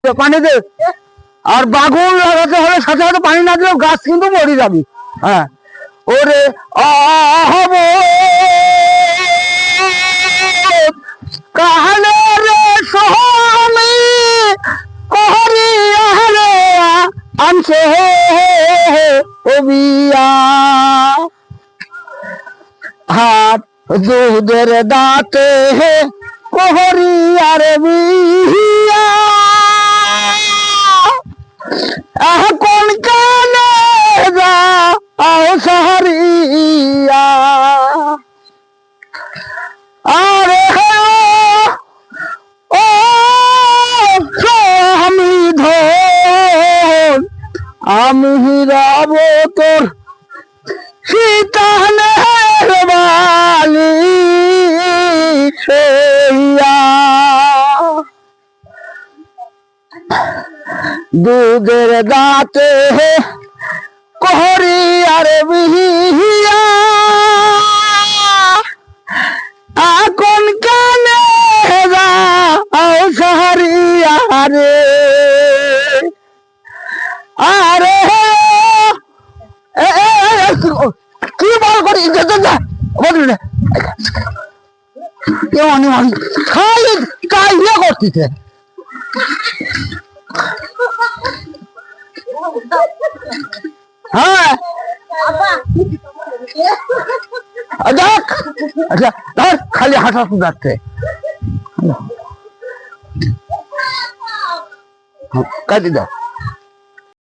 পানি দে। আর বাগুন লাগাতে হলে সাথে সাথে পানি না দিলেও গাছ কিন্তু মরে যাবে। হ্যাঁ, ওরে আহব কাহলে রে সোহামি কহরি আহরে আনছে ও বিয়া হাত দুধের দাঁতে কোহরি আর বিয়া কোন কানে যাও সাহারিয়া আরে ও আমি ধন আমি হিরাব তোর সীতানের বালি সেইয়া দুধের দাঁতে কোহরি আর বিহিয়া কোন কানে যাও সাহারিয়া রে আরে কি বল করি খালি কাইলে করতেছে। হ্যাঁ দেখ, আচ্ছা খালি হাঁটা যাচ্ছে। কাটি দাও।